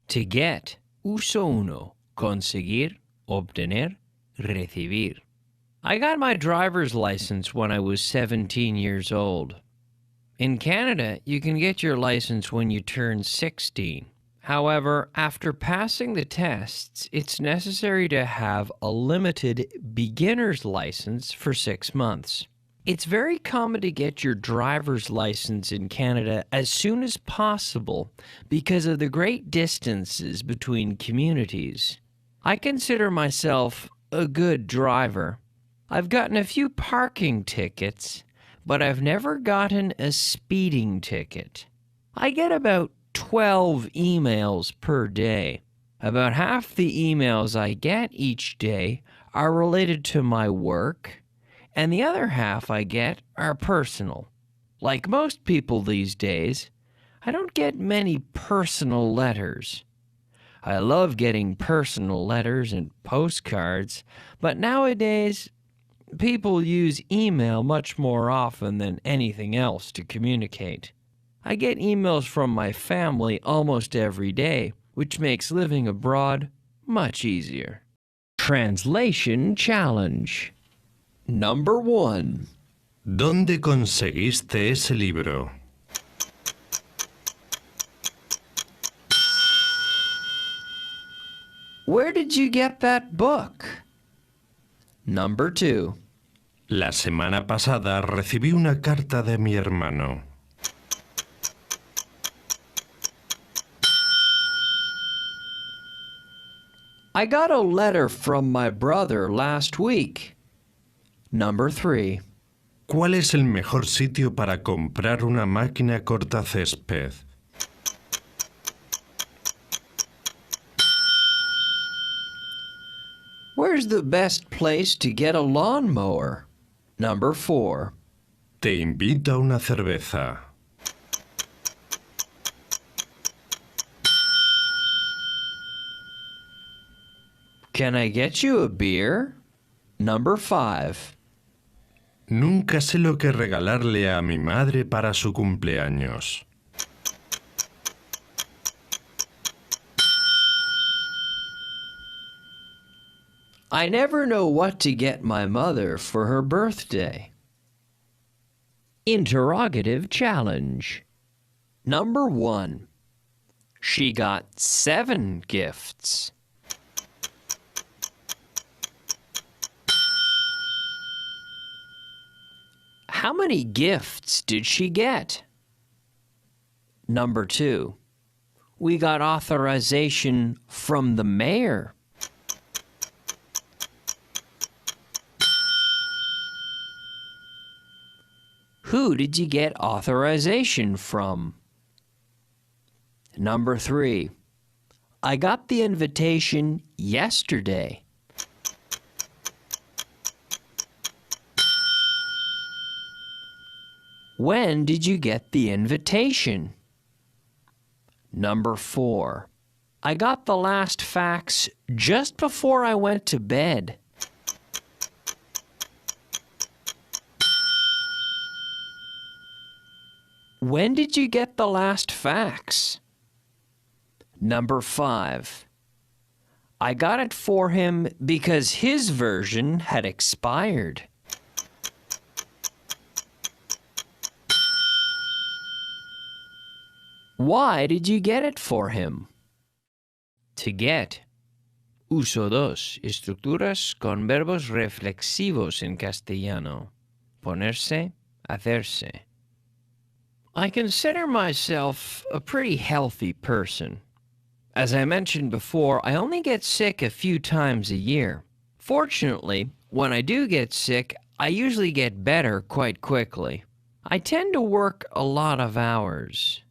To get, uso uno, conseguir, obtener, recibir. I got my driver's license when I was 17 years old. In Canada, you can get your license when you turn 16. However, after passing the tests, it's necessary to have a limited beginner's license for 6 months. It's very common to get your driver's license in Canada as soon as possible because of the great distances between communities. I consider myself a good driver. I've gotten a few parking tickets, but I've never gotten a speeding ticket. I get about 12 emails per day. About half the emails I get each day are related to my work, and the other half I get are personal. Like most people these days, I don't get many personal letters. I love getting personal letters and postcards, but nowadays, people use email much more often than anything else to communicate. I get emails from my family almost every day, which makes living abroad much easier. Translation Challenge. Number 1. ¿Dónde conseguiste ese libro? Where did you get that book? Number 2. La semana pasada recibí una carta de mi hermano. I got a letter from my brother last week. Number 3. ¿Cuál es el mejor sitio para comprar una máquina cortacésped? Where's the best place to get a lawnmower? Number 4. Te invito a una cerveza. Can I get you a beer? Number 5. Nunca sé lo que regalarle a mi madre para su cumpleaños. I never know what to get my mother for her birthday. Interrogative challenge. Number 1. She got 7 gifts. How many gifts did she get? Number 2. We got authorization from the mayor. Who did you get authorization from? Number 3. I got the invitation yesterday. When did you get the invitation? Number 4. I got the last fax just before I went to bed. When did you get the last fax? Number 5. I got it for him because his version had expired. Why did you get it for him? To get. Uso 2. Estructuras con verbos reflexivos en castellano. Ponerse, hacerse. I consider myself a pretty healthy person. As I mentioned before, I only get sick a few times a year. Fortunately, when I do get sick, I usually get better quite quickly. I tend to work a lot of hours.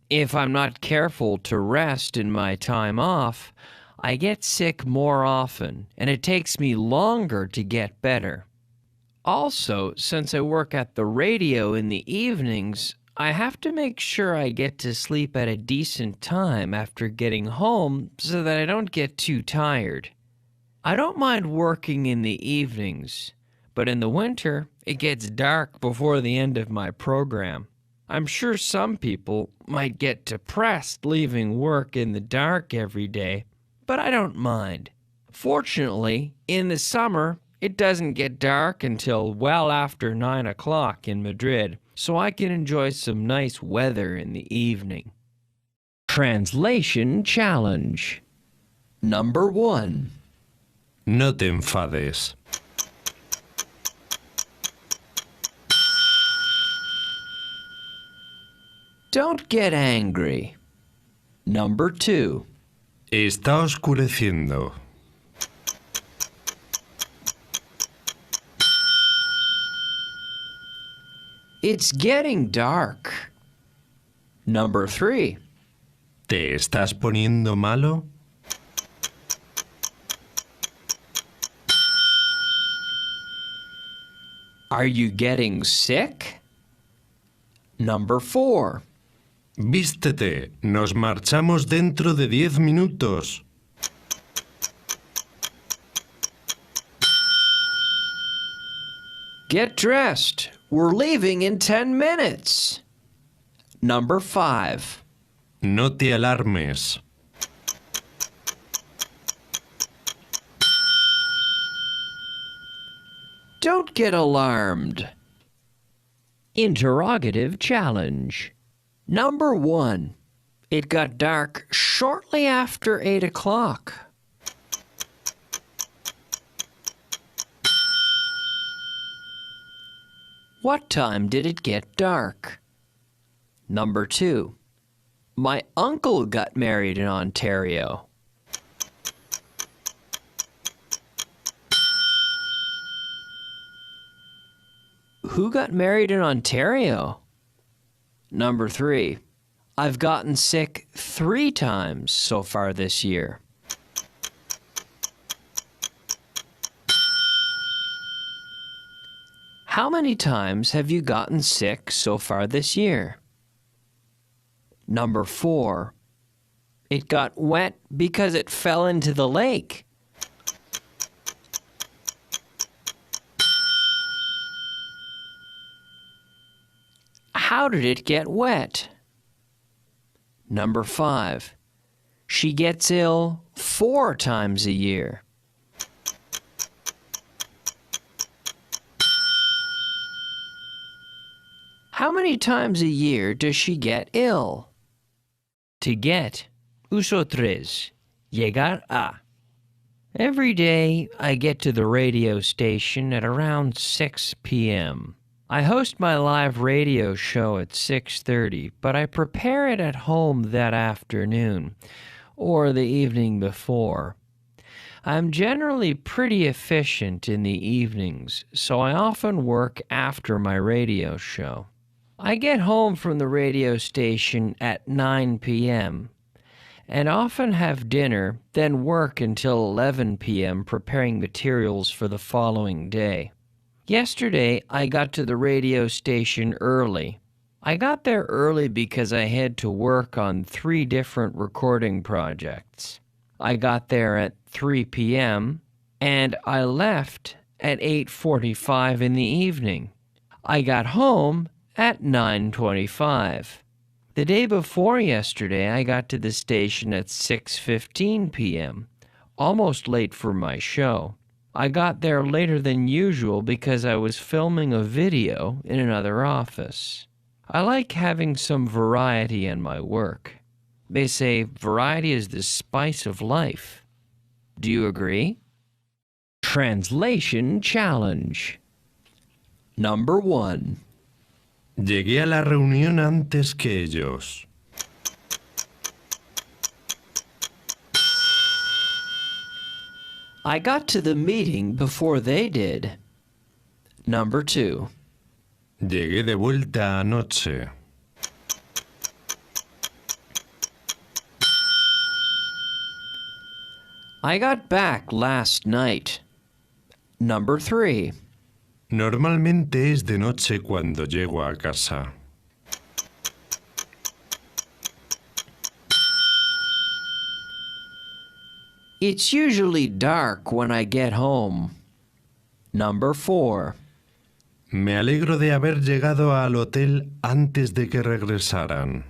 If I'm not careful to rest in my time off, I get sick more often, and it takes me longer to get better. Also, since I work at the radio in the evenings, I have to make sure I get to sleep at a decent time after getting home so that I don't get too tired. I don't mind working in the evenings, but in the winter, it gets dark before the end of my program. I'm sure some people might get depressed leaving work in the dark every day, but I don't mind. Fortunately, in the summer, it doesn't get dark until well after 9 o'clock in Madrid, so I can enjoy some nice weather in the evening. Translation Challenge. Number 1. No te enfades. Don't get angry. Number 2. Está oscureciendo. It's getting dark. Number 3. ¿Te estás poniendo malo? Are you getting sick? Number 4. Vístete, nos marchamos dentro de 10 minutos. Get dressed. We're leaving in 10 minutes. Number 5. No te alarmes. Don't get alarmed. Interrogative challenge. Number 1. It got dark shortly after 8 o'clock. What time did it get dark? Number 2. My uncle got married in Ontario. Who got married in Ontario? Number 3. I've gotten sick 3 times so far this year. How many times have you gotten sick so far this year? Number 4. It got wet because it fell into the lake. How did it get wet? Number 5. She gets ill 4 times a year. How many times a year does she get ill? To get, uso 3. Llegar a. Every day I get to the radio station at around 6 p.m. I host my live radio show at 6:30, but I prepare it at home that afternoon or the evening before. I'm generally pretty efficient in the evenings, so I often work after my radio show. I get home from the radio station at 9 p.m. and often have dinner, then work until 11 p.m. preparing materials for the following day. Yesterday, I got to the radio station early. I got there early because I had to work on 3 different recording projects. I got there at 3 p.m. and I left at 8:45 in the evening. I got home at 9:25. The day before yesterday, I got to the station at 6:15 p.m., almost late for my show. I got there later than usual because I was filming a video in another office. I like having some variety in my work. They say variety is the spice of life. Do you agree? Translation Challenge. Number 1. Llegué a la reunión antes que ellos. I got to the meeting before they did. Number 2. Llegué de vuelta anoche. I got back last night. Number 3. Normalmente es de noche cuando llego a casa. It's usually dark when I get home. Number 4. Me alegro de haber llegado al hotel antes de que regresaran.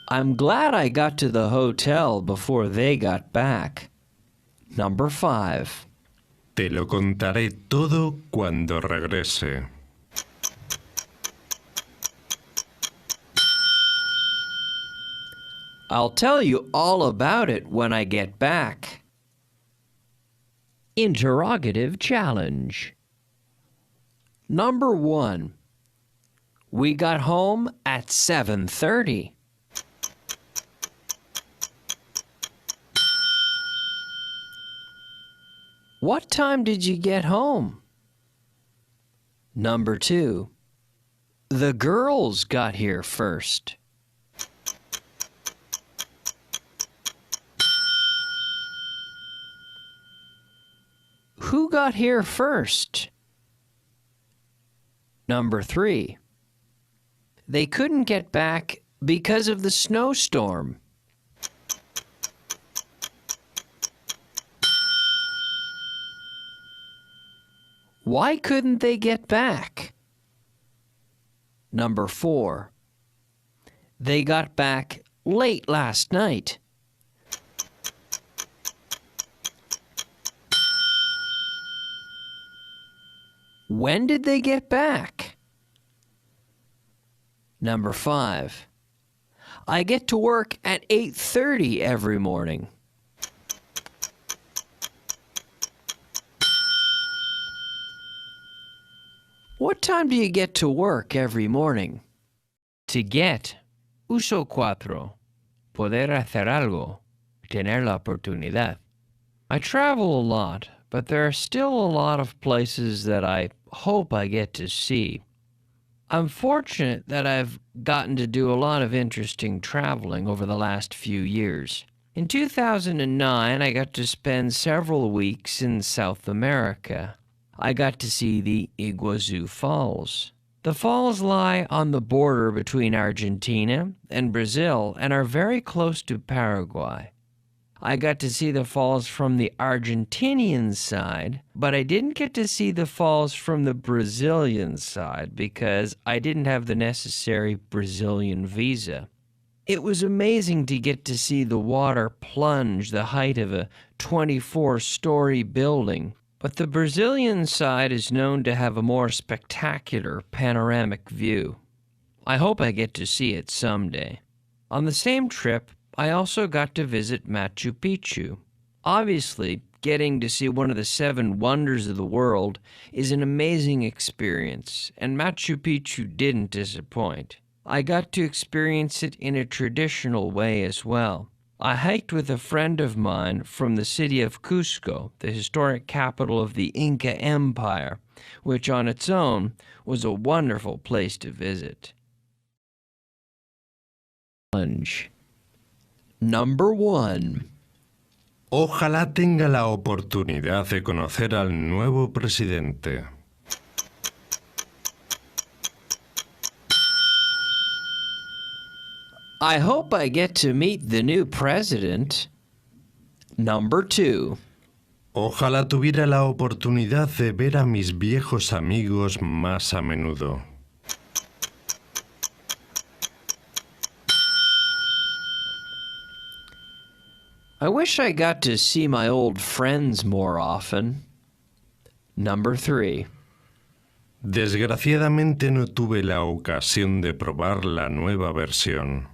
I'm glad I got to the hotel before they got back. Number 5. Te lo contaré todo cuando regrese. I'll tell you all about it when I get back. Interrogative challenge. Number 1. We got home at 7:30. What time did you get home? Number 2. The girls got here first. Who got here first? Number 3. They couldn't get back because of the snowstorm. Why couldn't they get back? Number 4. They got back late last night. When did they get back? Number 5. I get to work at 8:30 every morning. What time do you get to work every morning? To get, uso 4. Poder hacer algo. Tener la oportunidad. I travel a lot, but there are still a lot of places that I hope I get to see. I'm fortunate that I've gotten to do a lot of interesting traveling over the last few years. In 2009, I got to spend several weeks in South America. I got to see the Iguazu Falls. The falls lie on the border between Argentina and Brazil and are very close to Paraguay. I got to see the falls from the Argentinian side, but I didn't get to see the falls from the Brazilian side because I didn't have the necessary Brazilian visa. It was amazing to get to see the water plunge the height of a 24-story building, but the Brazilian side is known to have a more spectacular panoramic view. I hope I get to see it someday. On the same trip, I also got to visit Machu Picchu. Obviously, getting to see one of the 7 wonders of the world is an amazing experience, and Machu Picchu didn't disappoint. I got to experience it in a traditional way as well. I hiked with a friend of mine from the city of Cusco, the historic capital of the Inca Empire, which on its own was a wonderful place to visit. Challenge. Number 1. Ojalá tenga la oportunidad de conocer al nuevo presidente. I hope I get to meet the new president. Number 2. Ojalá tuviera la oportunidad de ver a mis viejos amigos más a menudo. I wish I got to see my old friends more often. Number 3. Desgraciadamente no tuve la ocasión de probar la nueva versión.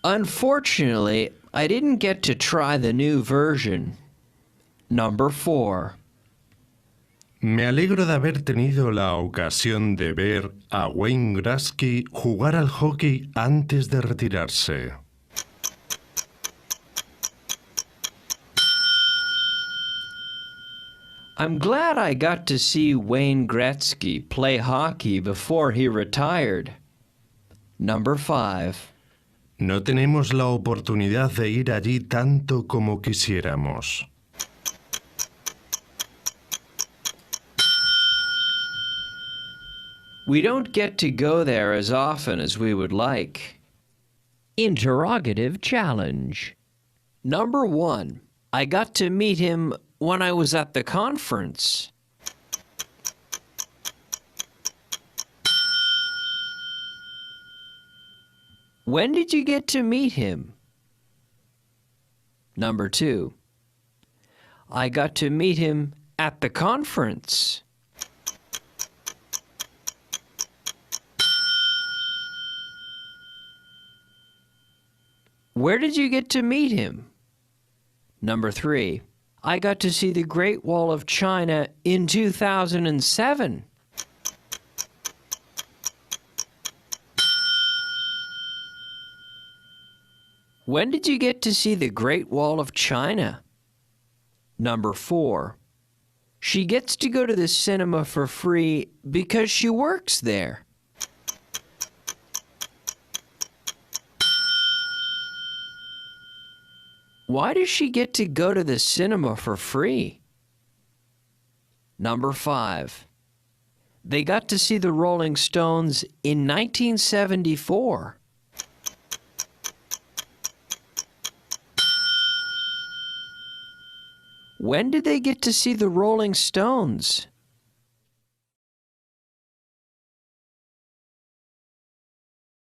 Unfortunately, I didn't get to try the new version. Number 4. Me alegro de haber tenido la ocasión de ver a Wayne Gretzky jugar al hockey antes de retirarse. I'm glad I got to see Wayne Gretzky play hockey before he retired. Number 5. No tenemos la oportunidad de ir allí tanto como quisiéramos. We don't get to go there as often as we would like. Interrogative challenge. Number 1. I got to meet him when I was at the conference. When did you get to meet him? Number 2. I got to meet him at the conference. Where did you get to meet him? Number 3. I got to see the Great Wall of China in 2007. When did you get to see the Great Wall of China? Number 4. She gets to go to the cinema for free because she works there. Why does she get to go to the cinema for free? Number 5. They got to see the Rolling Stones in 1974. When did they get to see the Rolling Stones?